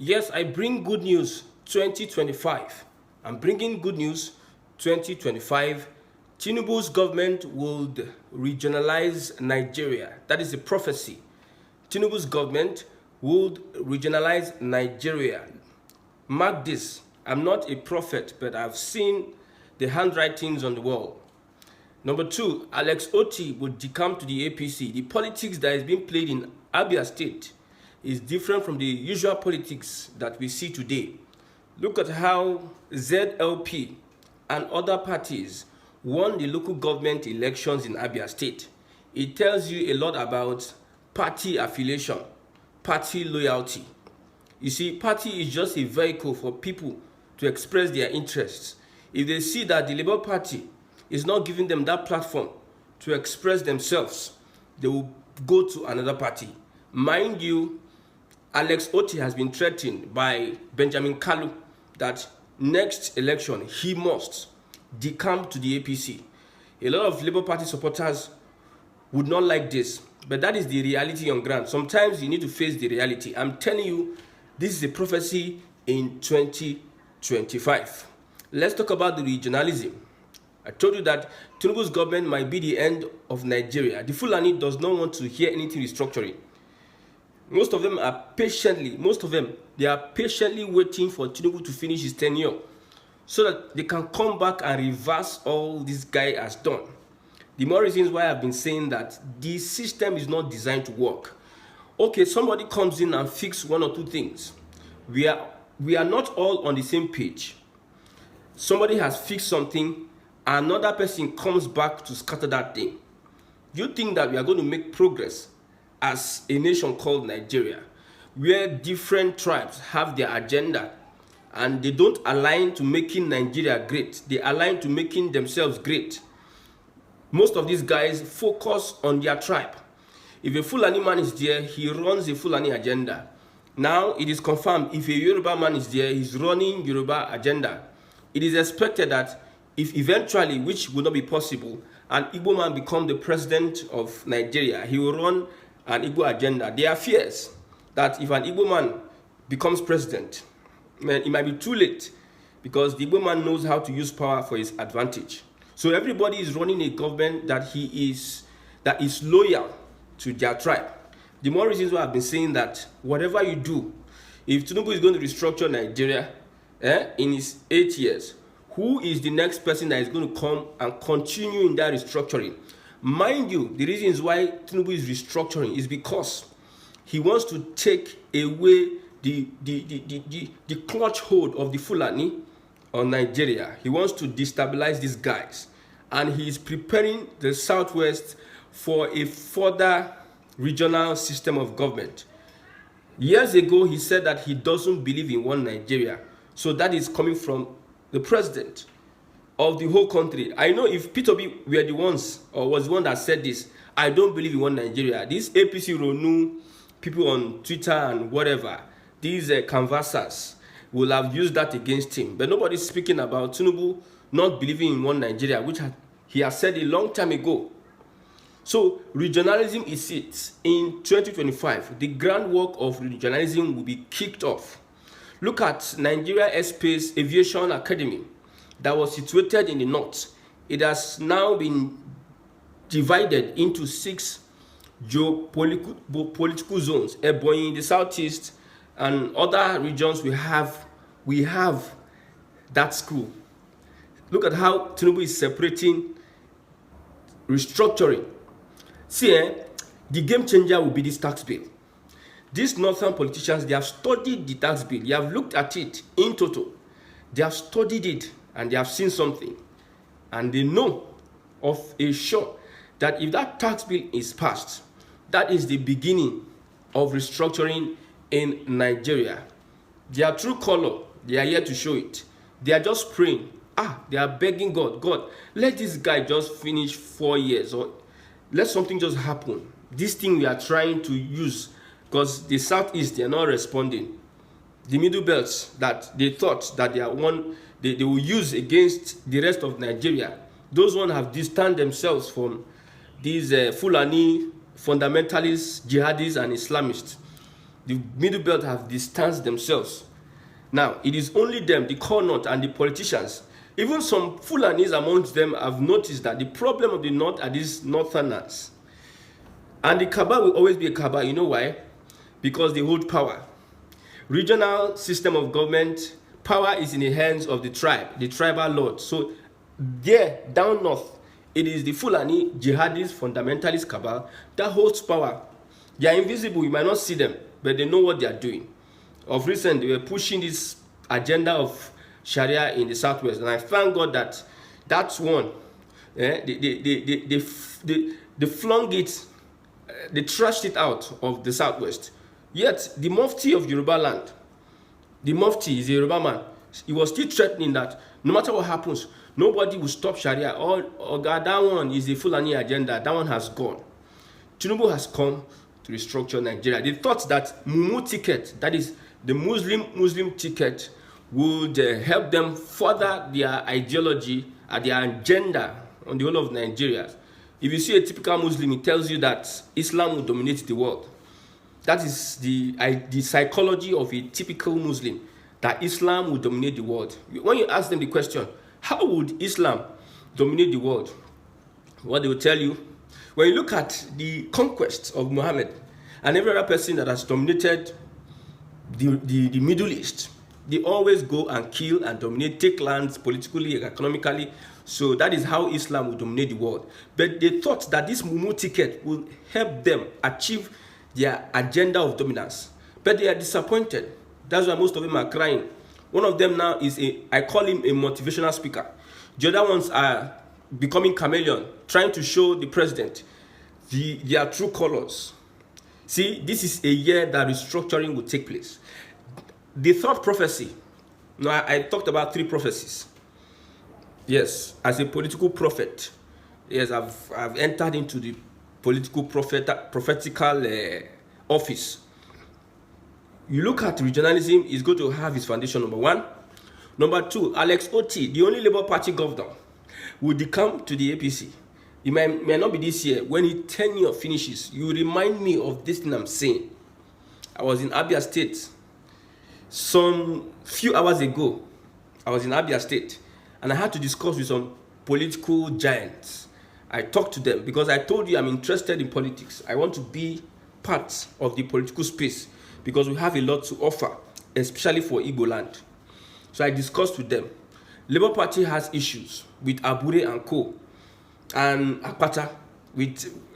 Yes, I bring good news 2025. I'm bringing good news 2025. Tinubu's government would regionalize Nigeria. That is a prophecy. Tinubu's government would regionalize Nigeria. Mark this. I'm not a prophet, but I've seen the handwritings on the wall. Number two, Alex Oti would decamp to the APC. The politics that is being played in Abia State is different from the usual politics that we see today. Look at how ZLP and other parties won the local government elections in Abia State. It tells you a lot about party affiliation, party loyalty. You see, party is just a vehicle for people to express their interests. If they see that the Labour Party is not giving them that platform to express themselves, they will go to another party. Mind you, Alex Oti has been threatened by Benjamin Kalu that next election he must decamp to the APC. A lot of Labour Party supporters would not like this, but that is the reality on ground. Sometimes you need to face the reality. I'm telling you, this is a prophecy in 2025. Let's talk about the regionalism. I told you that Tinubu's government might be the end of Nigeria. The Fulani does not want to hear anything restructuring. Most of them, they are patiently waiting for Tinubu to finish his tenure so that they can come back and reverse all this guy has done. The more reasons why I've been saying that the system is not designed to work. Okay, somebody comes in and fix one or two things. We are not all on the same page. Somebody has fixed something, another person comes back to scatter that thing. Do you think that we are going to make progress as a nation called Nigeria, where different tribes have their agenda and they don't align to making Nigeria great? They align to making themselves great. Most of these guys focus on their tribe. If a Fulani man is there, he runs a Fulani agenda. Now it is confirmed if a Yoruba man is there, he's running Yoruba agenda. It is expected that if eventually, which would not be possible, an Igbo man become the president of Nigeria, he will run an Igbo agenda. There are fears that if an Igbo man becomes president, man, it might be too late because the Igbo man knows how to use power for his advantage. So everybody is running a government that is loyal to their tribe. The more reasons why I've been saying that whatever you do, if Tinubu is going to restructure Nigeria in his 8 years, who is the next person that is going to come and continue in that restructuring? Mind you, the reasons why Tinubu is restructuring is because he wants to take away the clutch hold of the Fulani on Nigeria. He wants to destabilize these guys, and he is preparing the Southwest for a further regional system of government. Years ago, he said that he doesn't believe in one Nigeria. So that is coming from the president of the whole country. I know if Peter B were the ones or was the one that said this, I don't believe in one Nigeria. These APC Ronu people on Twitter and whatever, these canvassers will have used that against him. But nobody's speaking about Tinubu not believing in one Nigeria, which he has said a long time ago. So regionalism is it. In 2025, the groundwork of regionalism will be kicked off. Look at Nigeria Airspace Aviation Academy that was situated in the north. It has now been divided into 6 geopolitical zones. Ebonyi in the southeast and other regions we have that school. Look at how Tinubu is separating restructuring. See, the game changer will be this tax bill. These northern politicians, they have studied the tax bill. They have looked at it in total. They have studied it and they have seen something. And they know of a sure that if that tax bill is passed, that is the beginning of restructuring in Nigeria. Their true color, they are here to show it. They are just praying. They are begging God, God, let this guy just finish 4 years, or let something just happen. This thing we are trying to use, because the southeast, they are not responding. The middle belts that they thought that they are they will use against the rest of Nigeria, those ones have distanced themselves from these Fulani fundamentalists, jihadists, and Islamists. The middle belt have distanced themselves. Now, it is only them, the core north and the politicians. Even some Fulanis amongst them have noticed that the problem of the north are these northerners. And the Cabal will always be a Cabal. You know why? Because they hold power. Regional system of government, power is in the hands of the tribe, the tribal lord. So there, down north, it is the Fulani, jihadist, fundamentalist Cabal that holds power. They are invisible, you might not see them, but they know what they are doing. Of recent, they were pushing this agenda of Sharia in the southwest, and I thank God that that's one. They flung it, they trashed it out of the southwest. Yet the Mufti of Yoruba land, the Mufti is a Yoruba man, he was still threatening that no matter what happens, nobody will stop Sharia. Or that one is a Fulani agenda, that one has gone. Tinubu has come to restructure Nigeria. They thought that Mumu ticket, that is the Muslim ticket, would help them further their ideology and their agenda on the whole of Nigeria. If you see a typical Muslim, it tells you that Islam will dominate the world. That is the psychology of a typical Muslim, that Islam will dominate the world. When you ask them the question, how would Islam dominate the world? What they will tell you, when you look at the conquests of Muhammad and every other person that has dominated the Middle East, they always go and kill and dominate, take lands politically, economically. So that is how Islam will dominate the world. But they thought that this Mumu ticket will help them achieve their agenda of dominance. But they are disappointed. That's why most of them are crying. One of them now is I call him a motivational speaker. The other ones are becoming chameleon, trying to show the president their true colors. See, this is a year that restructuring will take place. The third prophecy. Now, I talked about 3 prophecies. Yes, as a political prophet. Yes, I've entered into the political prophetical office. You look at regionalism, is going to have its foundation, number 1. Number 2, Alex Oti, the only Labour Party governor, will come to the APC. It may not be this year. When his tenure finishes, you remind me of this thing I'm saying. I was in Abia State some few hours ago. I was in Abia State, and I had to discuss with some political giants. I talked to them because I told you I'm interested in politics. I want to be part of the political space because we have a lot to offer, especially for Igbo land. So I discussed with them. Labour Party has issues with Abure and Co. and Akpata.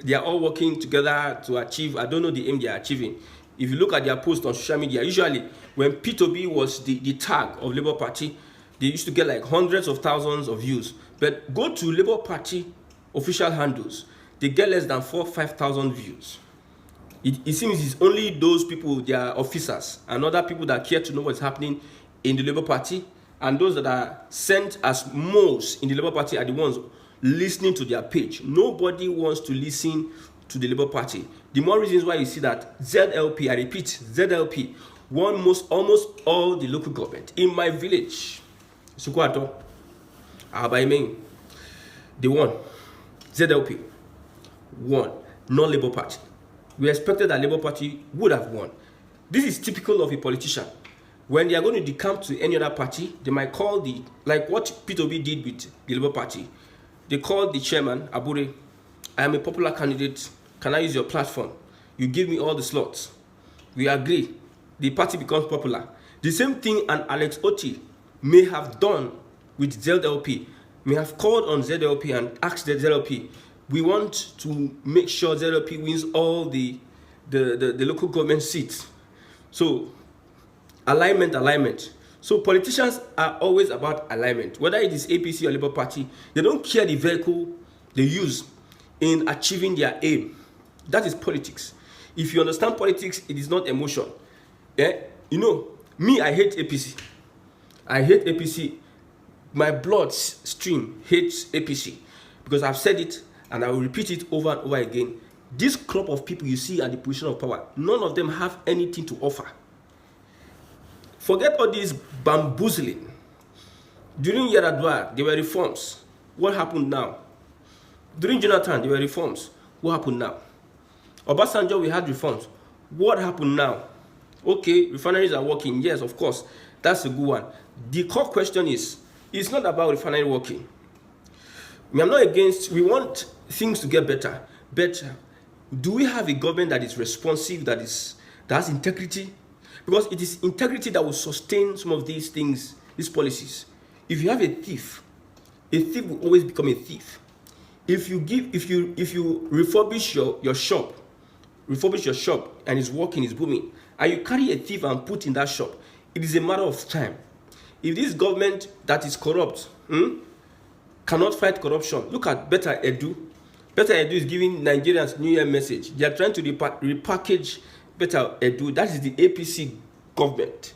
They are all working together to achieve, I don't know the aim they are achieving. If you look at their posts on social media, usually when P2B was the tag of Labour Party, they used to get like hundreds of thousands of views. But go to Labour Party official handles, they get less than 4,000-5,000 views. It seems it's only those people, their officers, and other people that care to know what's happening in the Labour Party, and those that are sent as moles in the Labour Party are the ones listening to their page. Nobody wants to listen to the Labour Party. The more reasons why you see that ZLP, I repeat, ZLP won almost all the local government. In my village, Sukwato, Abaimeng, they won. ZLP won, non-Labour Party. We expected that Labour Party would have won. This is typical of a politician. When they are going to decamp to any other party, they might call like what P2B did with the Labour Party. They called the chairman, Abure, I am a popular candidate. Can I use your platform? You give me all the slots. We agree. The party becomes popular. The same thing an Alex Oti may have done with ZLP, may have called on ZLP and asked the ZLP, we want to make sure ZLP wins all the local government seats. So, alignment. So politicians are always about alignment. Whether it is APC or Labour Party, they don't care the vehicle they use in achieving their aim. That is politics. If you understand politics, it is not emotion. Yeah? You know, me, I hate APC. I hate APC. My blood stream hates APC because I've said it and I will repeat it over and over again. This crop of people you see at the position of power, none of them have anything to offer. Forget all this bamboozling. During Yaradua, there were reforms. What happened now? During Jonathan, there were reforms. What happened now? Obasanjo, we had reforms. What happened now? Okay, refineries are working. Yes, of course. That's a good one. The core question is, it's not about refinery working. I'm not against, we want things to get better. But do we have a government that is responsive, that has integrity? Because it is integrity that will sustain some of these things, these policies. If you have a thief will always become a thief. If you refurbish your shop, and it's working, it's booming, and you carry a thief and put in that shop, it is a matter of time. If this government that is corrupt cannot fight corruption, look at Better Edu. Better Edu is giving Nigerians New Year message. They are trying to repackage Better Edu. That is the APC government,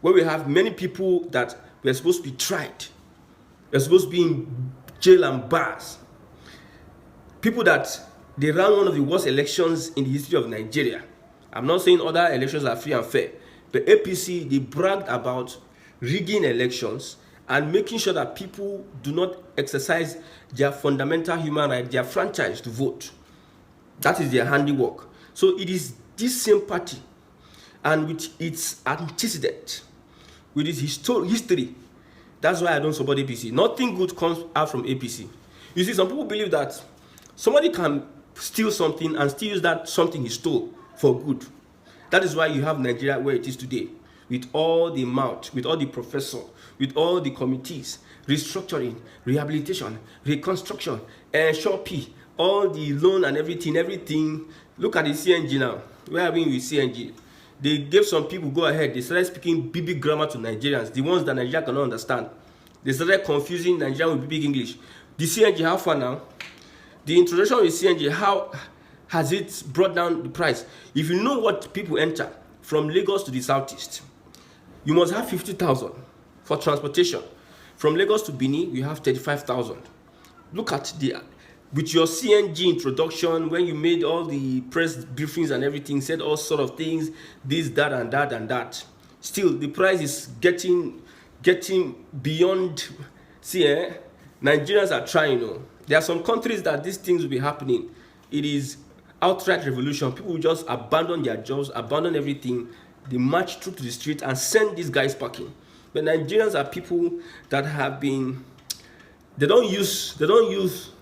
where we have many people that were supposed to be tried. They're supposed to be in jail and bars. People that they ran one of the worst elections in the history of Nigeria. I'm not saying other elections are free and fair, but APC, they bragged about rigging elections and making sure that people do not exercise their fundamental human right, their franchise to vote. That is their handiwork. So it is this same party, and with its antecedent, with its history, that's why I don't support APC. Nothing good comes out from APC. You see, some people believe that somebody can steal something and still use that something he stole for good. That is why you have Nigeria where it is today, with all the mouth, with all the professors, with all the committees, restructuring, rehabilitation, reconstruction, Shopee, all the loan and everything. Look at the CNG now. Where are we with CNG? They gave some people go ahead. They started speaking BB grammar to Nigerians, the ones that Nigeria cannot understand. They started confusing Nigerian with BB English. The CNG, how far now? The introduction with CNG, how has it brought down the price? If you know what people enter from Lagos to the southeast, you must have 50,000 for transportation. From Lagos to Benin, you have 35,000. Look at with your CNG introduction, when you made all the press briefings and everything, said all sort of things, this, that, and that, and that. Still, the price is getting beyond. See, Nigerians are trying. There are some countries that these things will be happening. It is outright revolution. People will just abandon their jobs, abandon everything. They march through to the street and send these guys packing. But Nigerians are people that have been. They don't use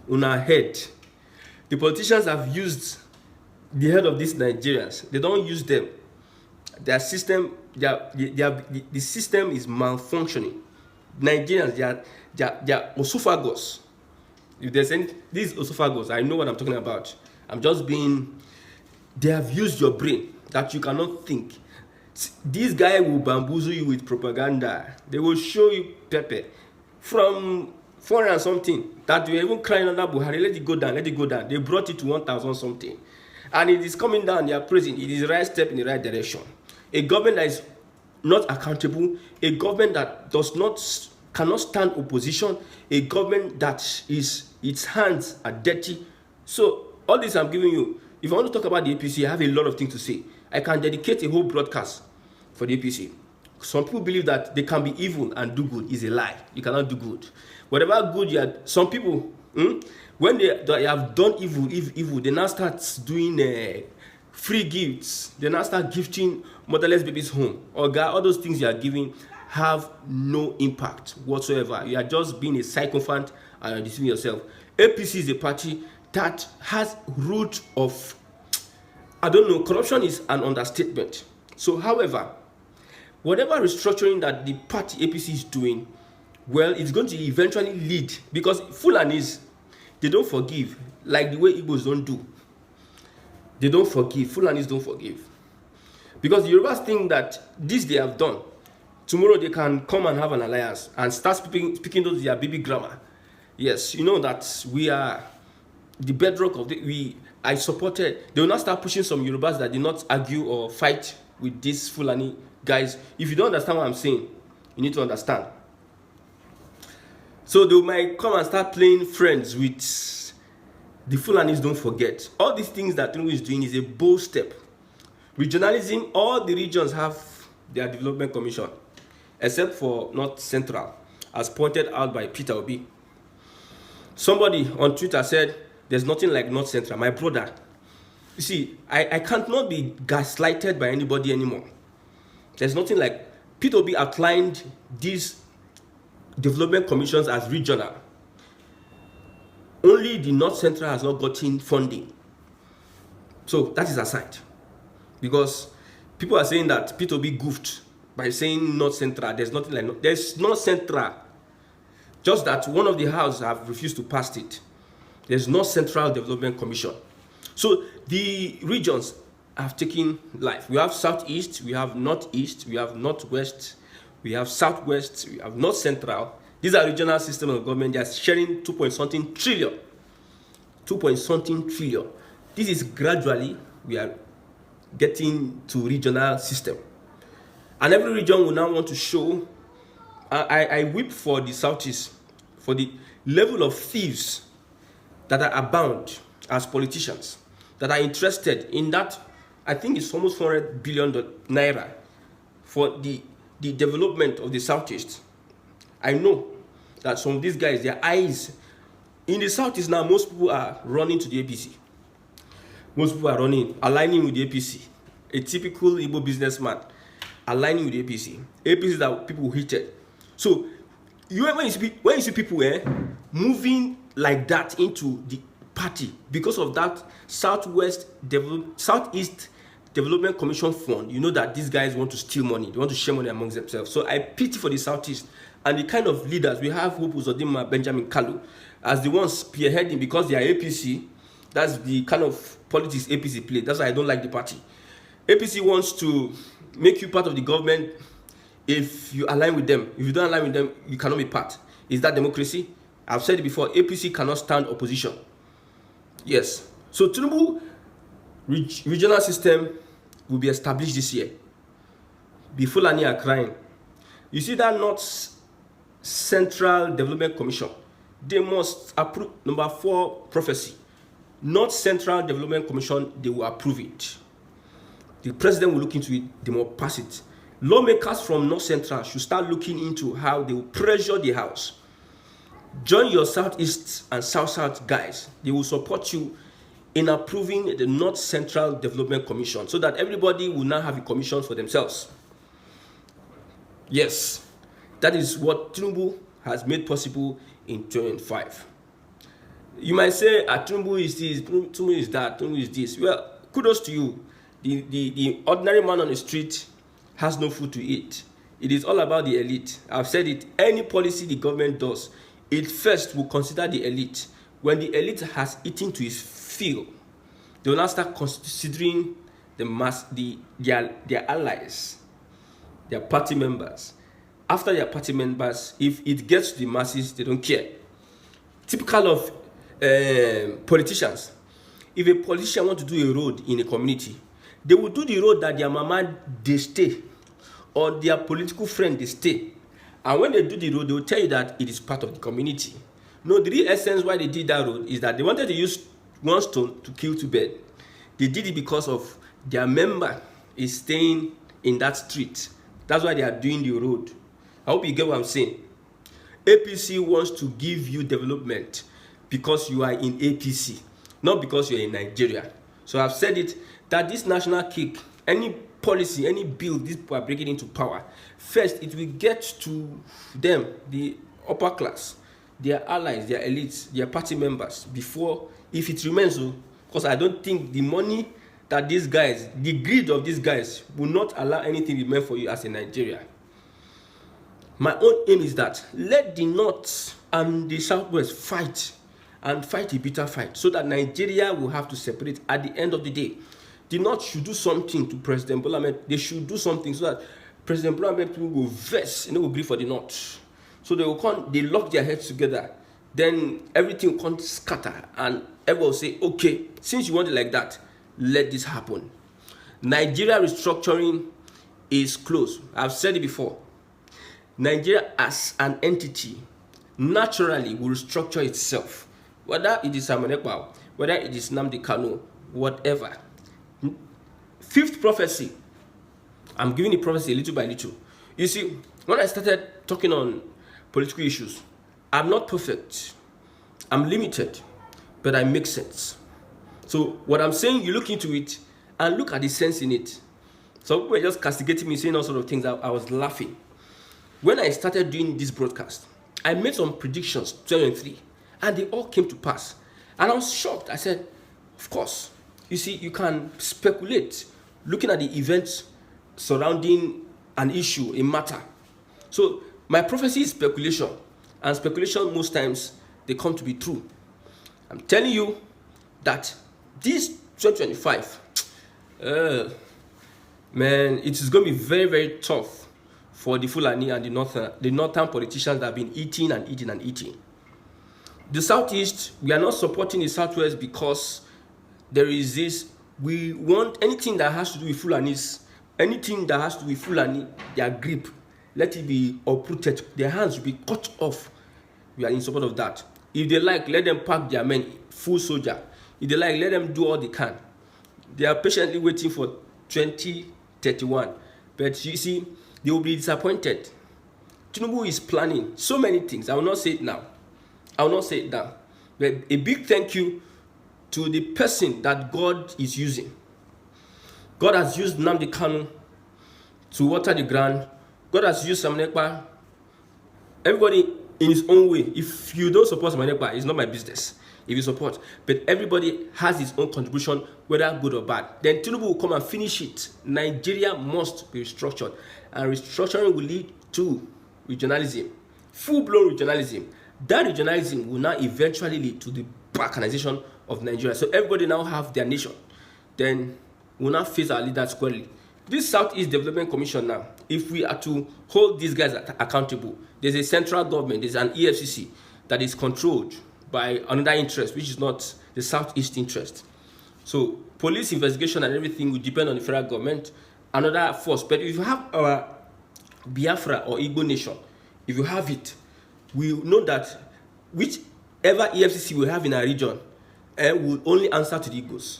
on our head. The politicians have used the head of these Nigerians. They don't use them. Their system, the system is malfunctioning. Nigerians, they are esophagus. If there's any, this esophagus, I know what I'm talking about. They have used your brain that you cannot think. This guy will bamboozle you with propaganda. They will show you pepper from 400 and something that we even crying on that Buhari, let it go down. They brought it to 1,000 something, and it is coming down. They are praising it is the right step in the right direction. A government that is not accountable, a government that cannot stand opposition, a government that its hands are dirty. So all this I'm giving you. If I want to talk about the APC, I have a lot of things to say. I can dedicate a whole broadcast for the APC. Some people believe that they can be evil and do good. Is a lie. You cannot do good. Whatever good you are, some people, when they have done evil, they now start doing free gifts. They now start gifting motherless babies home. All those things you are giving have no impact whatsoever. You are just being a sycophant and deceiving yourself. APC is a party that has root of, corruption is an understatement. So, however, whatever restructuring that the party APC is doing, well, it's going to eventually lead, because Fulanis, they don't forgive like the way Igbos don't do. They don't forgive. Fulanis don't forgive. Because the Yorubas think that this they have done, tomorrow they can come and have an alliance and start speaking those their baby grammar. Yes, you know that we are the bedrock of I supported. They will not start pushing some Yorubas that did not argue or fight with these Fulani guys. If you don't understand what I'm saying, you need to understand. So they might come and start playing friends with the Fulanis. Don't forget, all these things that Tinubu is doing is a bold step. Regionalism, all the regions have their development commission, except for North Central, as pointed out by Peter Obi. Somebody on Twitter said, there's nothing like North Central. My brother, you see, I can't not be gaslighted by anybody anymore. There's nothing like P2B outlined these development commissions as regional. Only the North Central has not gotten funding. So that is aside. Because people are saying that P2B goofed by saying North Central. There's nothing like there's North Central. Just that one of the houses have refused to pass it. There's no Central Development Commission. So the regions have taken life. We have Southeast, we have Northeast, we have Northwest, we have Southwest, we have North Central. These are regional systems of government. They are sharing 2.something trillion. 2.something trillion. This is gradually we are getting to regional system. And every region will now want to show. I weep for the Southeast, for the level of thieves that are abound as politicians, that are interested in that. I think it's almost 400 billion naira for the development of the Southeast. I know that some of these guys, their eyes in the Southeast now, most people are running to the APC. Most people are aligning with the APC. A typical Igbo businessman aligning with the APC. APC that people hated. So when you see people moving like that into the party because of that Southeast Development Commission fund, you know that these guys want to steal money. They want to share money amongst themselves. So I pity for the Southeast and the kind of leaders we have. Hope Uzodinma, Benjamin Kalu, as the ones spearheading because they are APC. That's the kind of politics APC play. That's why I don't like the party. APC wants to make you part of the government if you align with them. If you don't align with them, you cannot be part. Is that democracy? I've said it before. APC cannot stand opposition. Yes. So Tinubu regional system will be established this year. The Fulani are crying. You see that North Central Development Commission, they must approve. Number 4 prophecy. North Central Development Commission, they will approve it. The president will look into it, they will pass it. Lawmakers from North Central should start looking into how they will pressure the House. Join your Southeast and South guys. They will support you in approving the North Central Development Commission so that everybody will now have a commission for themselves. Yes, that is what Tinubu has made possible in 2025. You might say, Tinubu is this, Tinubu is that, Tinubu is this. Well, kudos to you. The ordinary man on the street has no food to eat. It is all about the elite. I've said it. Any policy the government does, it first will consider the elite. When the elite has eaten to its fill, they will now start considering their allies, their party members. After their party members, if it gets to the masses, they don't care. Typical of politicians. If a politician wants to do a road in a community, they will do the road that their mama they stay or their political friend they stay. And when they do the road, they will tell you that it is part of the community. No, the real essence why they did that road is that they wanted to use one stone to kill two birds. They did it because of their member is staying in that street. That's why they are doing the road. I hope you get what I'm saying. APC wants to give you development because you are in APC, not because you're in Nigeria. So I've said it, that this national cake, any policy, any bill these people are bringing into power, first it will get to them, the upper class, their allies, their elites, their party members, before, if it remains so, because I don't think the money that these guys, the greed of these guys will not allow anything remain for you as a Nigeria. My own aim is that let the North and the Southwest fight and fight a bitter fight so that Nigeria will have to separate at the end of the day. The North should do something to President Bola Ahmed. They should do something so that President Bola Ahmed will vex, will agree for the North. So they lock their heads together. Then everything will come scatter and everyone will say, okay, since you want it like that, let this happen. Nigeria restructuring is close. I've said it before. Nigeria as an entity naturally will restructure itself. Whether it is Amanekwa, whether it is Nnamdi Kanu, whatever. 5th prophecy. I'm giving the prophecy little by little. You see, when I started talking on political issues, I'm not perfect. I'm limited, but I make sense. So what I'm saying, you look into it and look at the sense in it. Some people were just castigating me, saying all sort of things. I was laughing. When I started doing this broadcast, I made some predictions, 2023, and they all came to pass. And I was shocked. I said, of course. You see, you can speculate looking at the events surrounding an issue, a matter. So my prophecy is speculation, and speculation most times they come to be true. I'm telling you that this 2025, man, it is going to be very, very tough for the Fulani and the northern politicians that have been eating and eating and eating. The Southeast, we are not supporting the Southwest because there is this, we want anything that has to do with Fulanis, anything that has to do with Fulani, their grip, let it be uprooted, their hands will be cut off. We are in support of that. If they like, let them pack their men, full soldier. If they like, let them do all they can. They are patiently waiting for 2031. But you see, they will be disappointed. Tinubu is planning so many things. I will not say it now. I will not say it now. But a big thank you to the person that God is using. God has used Nnamdi Kanu to water the ground. God has used Samanekpa. Everybody in his own way. If you don't support Samanekpa, it's not my business. If you support, but everybody has his own contribution, whether good or bad. Then Tinubu will come and finish it. Nigeria must be restructured, and restructuring will lead to regionalism, full-blown regionalism. That regionalism will now eventually lead to the balkanization of Nigeria. So everybody now have their nation. Then we'll now face our leaders squarely. This Southeast Development Commission now, if we are to hold these guys accountable, there's a central government, there's an EFCC that is controlled by another interest, which is not the Southeast interest. So police investigation and everything will depend on the federal government, another force. But if you have our Biafra or Igbo nation, if you have it, we know that whichever EFCC we have in our region will only answer to the Igbos.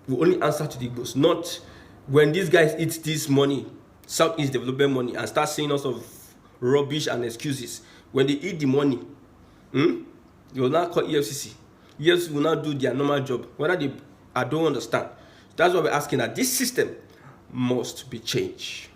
Will only answer to the Igbos, not when these guys eat this money, Southeast development money, and start saying lots of rubbish and excuses. When they eat the money, they will now call EFCC. EFCC will now do their normal job. Whether I don't understand. That's why we're asking that this system must be changed.